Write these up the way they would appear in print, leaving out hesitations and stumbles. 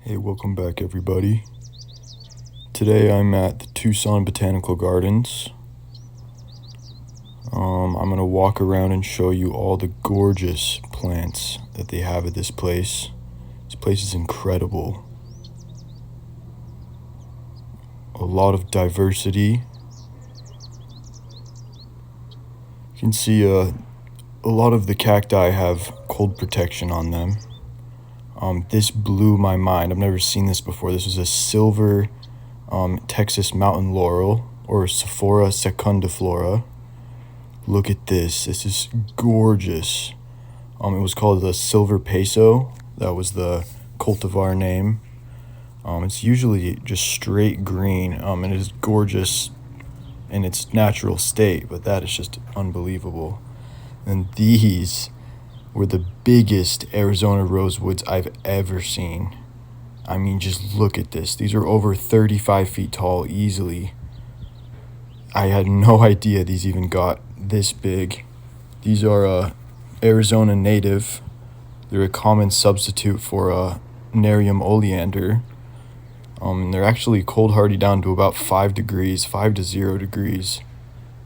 Hey, welcome back everybody. Today I'm at the Tucson Botanical Gardens. I'm going to walk around and show you all the gorgeous plants that they have at this place. This place is incredible. A lot of diversity. You can see a lot of the cacti have cold protection on them. This blew my mind. I've never seen this before. This is a silver Texas mountain laurel, or Sephora secundiflora. Look at this. This is gorgeous. It was called the silver peso. That was the cultivar name. It's usually just straight green, and it is gorgeous in its natural state, but that is just unbelievable. And these were the biggest Arizona rosewoods I've ever seen. I mean, just look at this. These are over 35 feet tall easily. I had no idea these even got this big. These are Arizona native. They're a common substitute for Nerium oleander. And they're actually cold hardy down to about 5 degrees, 5 to 0 degrees.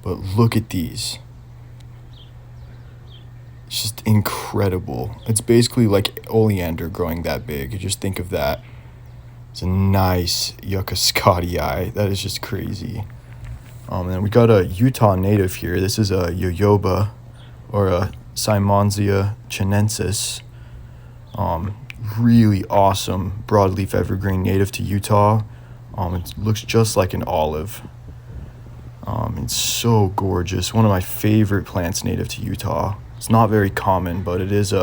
But look at these. It's just incredible. It's basically like oleander growing that big. Just think of that. It's a nice Yucca Scottii. That is just crazy. And then we got a Utah native here. This is a yoyoba, or a Simonsia chinensis. Really awesome broadleaf evergreen native to Utah. It looks just like an olive. It's so gorgeous. One of my favorite plants native to Utah. It's not very common, but it is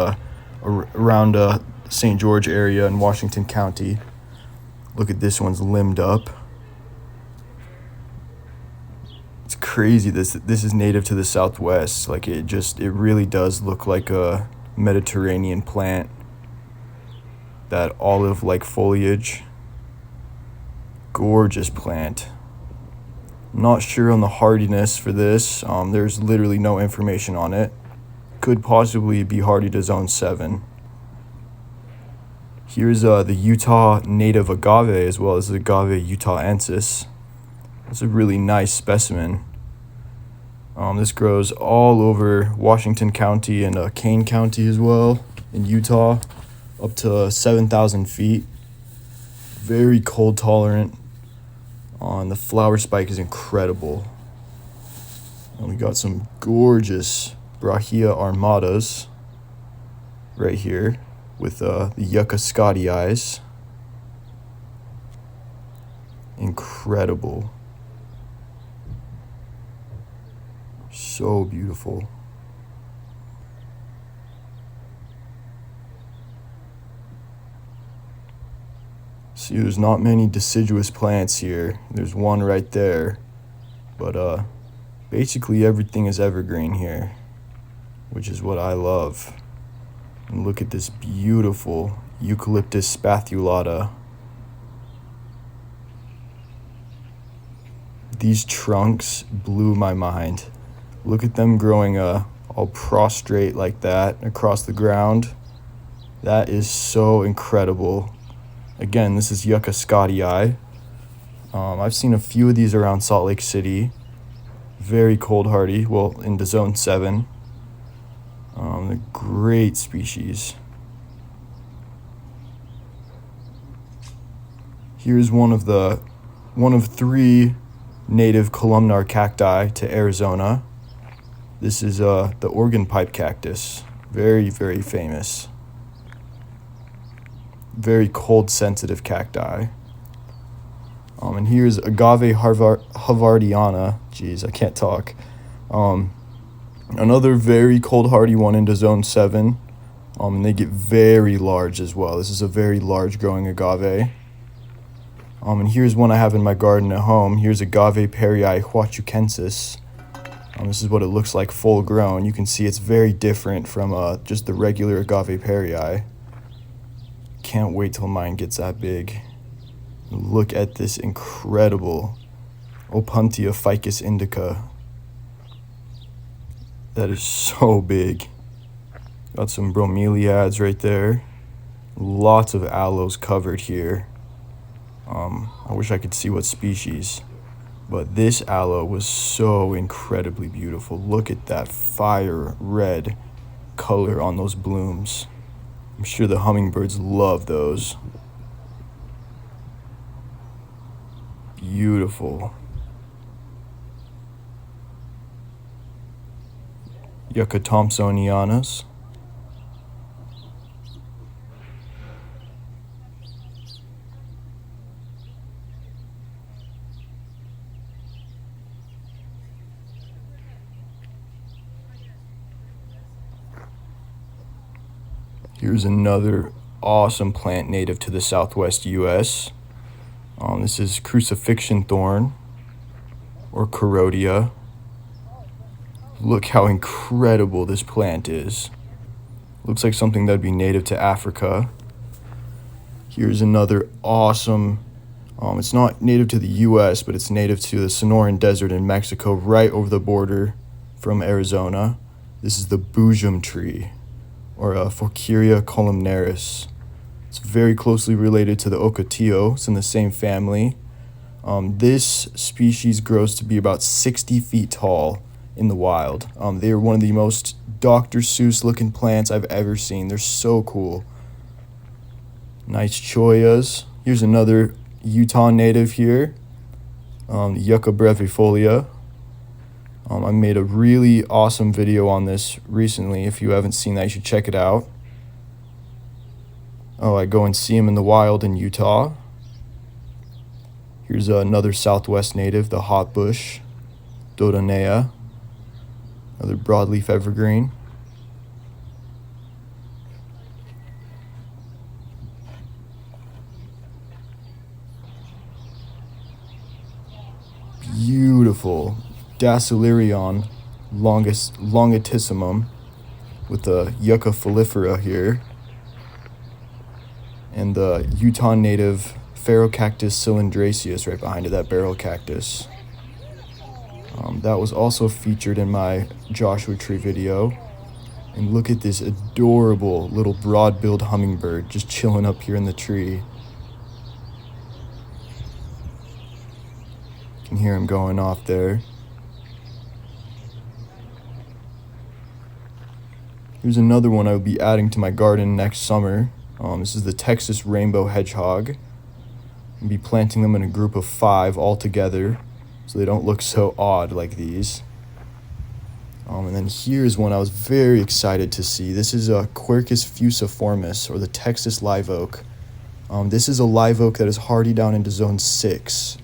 around St. George area in Washington County. Look at this one's limbed up. It's crazy. This is native to the Southwest. Like it really does look like a Mediterranean plant. That olive-like foliage. Gorgeous plant. Not sure on the hardiness for this. There's literally no information on it. Could possibly be hardy to zone 7. Here's the Utah native agave, as well as the agave utahensis. It's a really nice specimen. This grows all over Washington County and Kane County as well in Utah, up to 7,000 feet. Very cold tolerant. The flower spike is incredible. And we got some gorgeous Brahia armatas right here with the Yucca Scottii. Incredible. So beautiful. See, there's not many deciduous plants here. There's one right there. But basically everything is evergreen here, which is what I love. And look at this beautiful Eucalyptus spathulata. These trunks blew my mind. Look at them growing all prostrate like that across the ground. That is so incredible. Again, this is Yucca Scottii. I've seen a few of these around Salt Lake City. Very cold hardy, well, into zone 7. They're great species. Here's one of 3 native columnar cacti to Arizona. This is the organ pipe cactus. Very, very famous. Very cold sensitive cacti. And here's agave havardiana. Jeez, I can't talk. Another very cold hardy one into zone 7. And they get very large as well. This is a very large growing agave. And here's one I have in my garden at home. Here's agave perii huachucensis. This is what it looks like full grown. You can see it's very different from just the regular agave perii. Can't wait till mine gets that big. Look at this incredible Opuntia ficus indica. That is so big. Got some bromeliads right there. Lots of aloes covered here. I wish I could see what species, but this aloe was so incredibly beautiful. Look at that fire red color on those blooms. I'm sure the hummingbirds love those. Beautiful. Yucca thompsonianus. Here's another awesome plant native to the Southwest U.S. This is crucifixion thorn, or Carotia. Look how incredible this plant is. Looks like something that'd be native to Africa. Here's another awesome, it's not native to the U.S., but it's native to the Sonoran Desert in Mexico, right over the border from Arizona. This is the Boojum tree, or Forqueria columnaris. It's very closely related to the ocotillo. It's in the same family. This species grows to be about 60 feet tall in the wild. They are one of the most Dr. Seuss looking plants I've ever seen. They're so cool. Nice choyas. Here's another Utah native here, Yucca brevifolia. I made a really awesome video on this recently. If you haven't seen that, you should check it out. I go and see them in the wild in Utah. Here's another Southwest native, the hotbush, Dodonea, another broadleaf evergreen. Beautiful Dacilarion longitissimum with the Yucca folifera here, and the Utah native Phaerocactus cylindraceus right behind it, that barrel cactus. That was also featured in my Joshua Tree video. And look at this adorable little broad-billed hummingbird just chilling up here in the tree. You can hear him going off there. Here's another one I will be adding to my garden next summer. This is the Texas rainbow hedgehog. I'll be planting them in a group of 5 all together, so they don't look so odd like these. And then here's one I was very excited to see. This is a Quercus fusiformis, or the Texas live oak. This is a live oak that is hardy down into zone 6.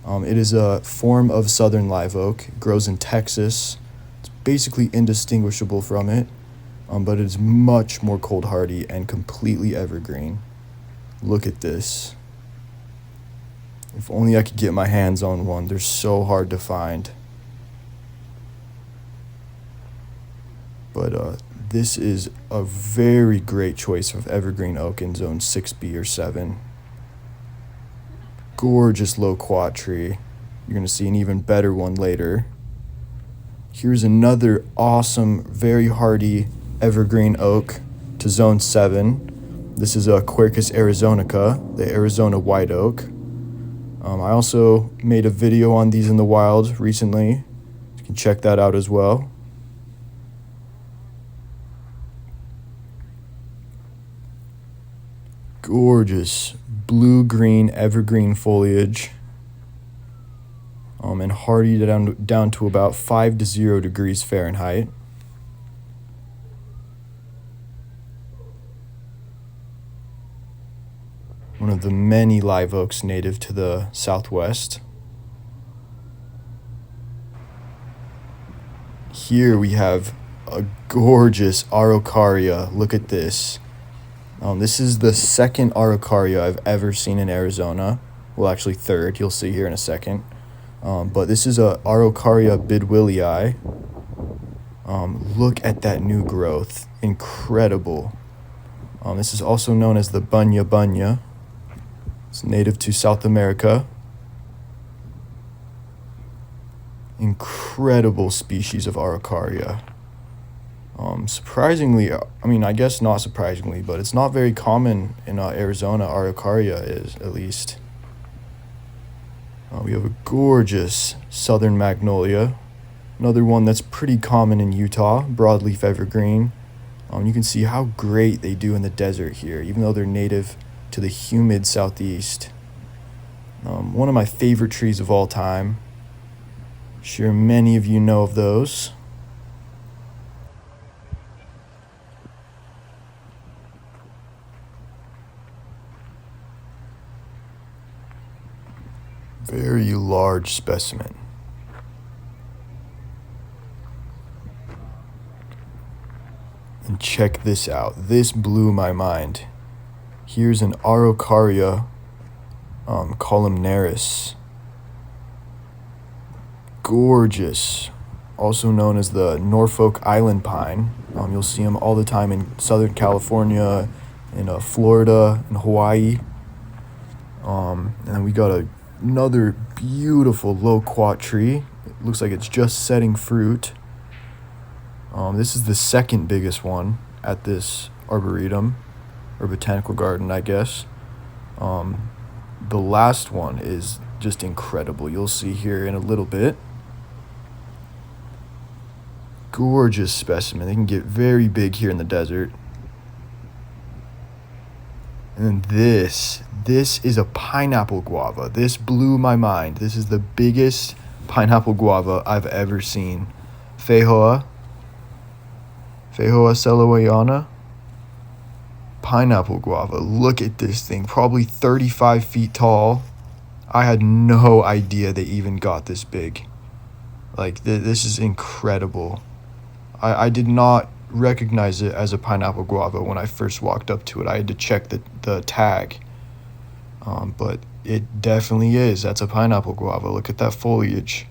It is a form of southern live oak. It grows in Texas. It's basically indistinguishable from it, but it is much more cold hardy and completely evergreen. Look at this. If only I could get my hands on one. They're so hard to find. But this is a very great choice of evergreen oak in zone 6B or 7. Gorgeous low quat tree. You're going to see an even better one later. Here's another awesome, very hardy evergreen oak to zone 7. This is a Quercus arizonica, the Arizona white oak. I also made a video on these in the wild recently. You can check that out as well. Gorgeous blue-green evergreen foliage, and hardy down to about 5 to 0 degrees Fahrenheit. One of the many live oaks native to the Southwest. Here we have a gorgeous Araucaria. Look at this. This is the second Araucaria I've ever seen in Arizona. Well, actually third. You'll see here in a second. But this is a Araucaria bidwillii. Look at that new growth. Incredible. This is also known as the bunya bunya. It's native to South America. Incredible species of Araucaria. Surprisingly, I mean, I guess not surprisingly, but it's not very common in Arizona. Araucaria is, at least. We have a gorgeous southern magnolia. Another one that's pretty common in Utah, broadleaf evergreen. You can see how great they do in the desert here, even though they're native to the humid southeast. One of my favorite trees of all time. Sure, many of you know of those. Very large specimen. And check this out. This blew my mind. Here's an Araucaria columnaris. Gorgeous. Also known as the Norfolk Island pine. You'll see them all the time in Southern California, in Florida, and Hawaii. And then we got another beautiful loquat tree. It looks like it's just setting fruit. This is the second biggest one at this arboretum, or botanical garden, I guess. The last one is just incredible. You'll see here in a little bit. Gorgeous specimen. They can get very big here in the desert. And then this is a pineapple guava. This blew my mind. This is the biggest pineapple guava I've ever seen. Fehoa selowayana. Pineapple guava. Look at this thing. Probably 35 feet tall. I had no idea they even got this big. Like, this is incredible. I did not recognize it as a pineapple guava when I first walked up to it. I had to check the tag. But it definitely is. That's a pineapple guava. Look at that foliage.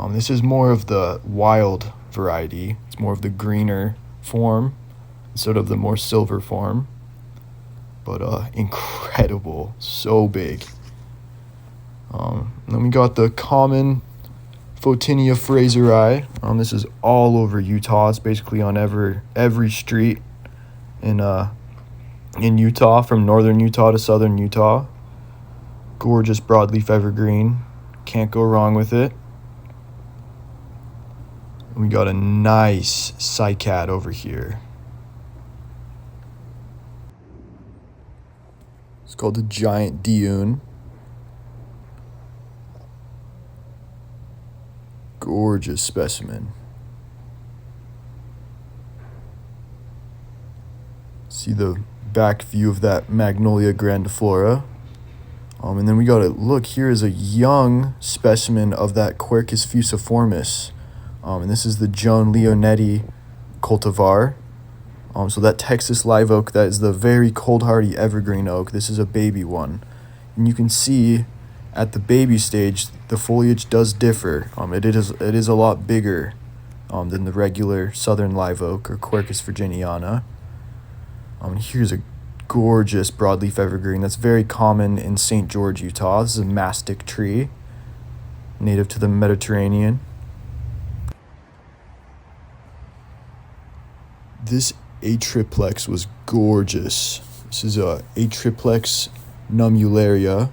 This is more of the wild variety. It's more of the greener form instead of the more silver form. But incredible. So big. Then we got the common Photinia fraseri. This is all over Utah. It's basically on every street in Utah, from northern Utah to southern Utah. Gorgeous broadleaf evergreen. Can't go wrong with it. We got a nice cycad over here. It's called the giant dune. Gorgeous specimen. See the back view of that Magnolia grandiflora. And then we got to look, here is a young specimen of that Quercus fusiformis. And this is the Joan Leonetti cultivar. So that Texas live oak, that is the very cold hardy evergreen oak. This is a baby one. And you can see at the baby stage, the foliage does differ. It is a lot bigger than the regular southern live oak or Quercus virginiana. Here's a gorgeous broadleaf evergreen that's very common in St. George, Utah. This is a mastic tree, native to the Mediterranean. This atriplex was gorgeous. This is a atriplex nummularia.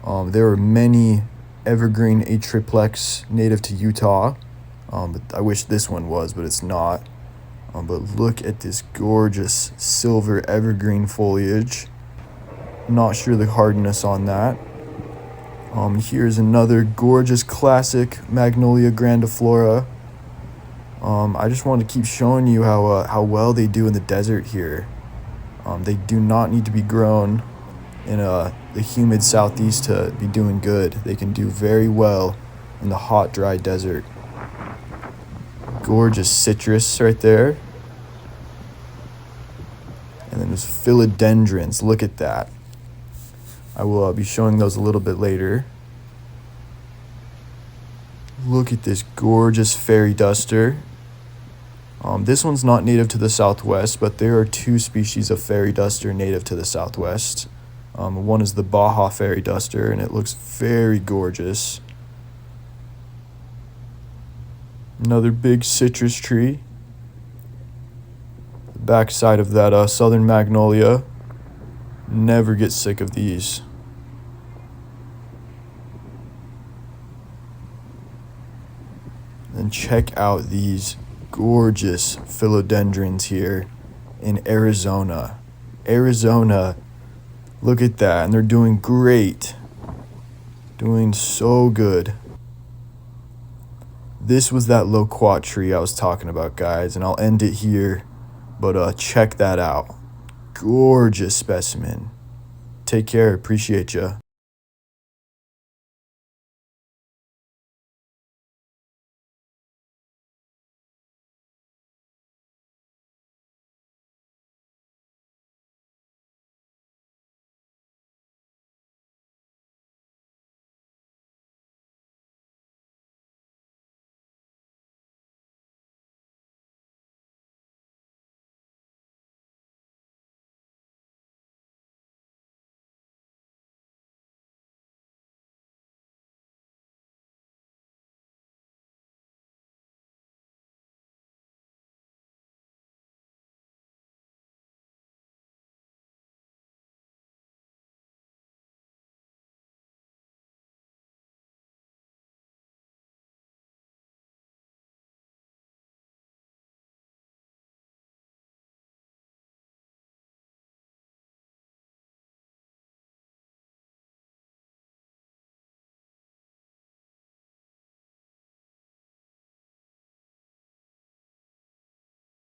There are many evergreen atriplex native to Utah, but I wish this one was, but it's not. But look at this gorgeous silver evergreen foliage. Not sure the hardness on that. Here's another gorgeous classic Magnolia grandiflora. I just want to keep showing you how well they do in the desert here. They do not need to be grown in the humid southeast to be doing good. They can do very well in the hot, dry desert. Gorgeous citrus right there. And then there's philodendrons. Look at that. I will be showing those a little bit later. Look at this gorgeous fairy duster. This one's not native to the Southwest, but there are two species of fairy duster native to the Southwest. One is the Baja fairy duster, and it looks very gorgeous. Another big citrus tree. backside of that southern magnolia. Never get sick of these. And check out these gorgeous philodendrons here in Arizona. Arizona, look at that, and they're doing great. Doing so good. This was that loquat tree I was talking about, guys, and I'll end it here, but check that out. Gorgeous specimen. Take care, appreciate ya.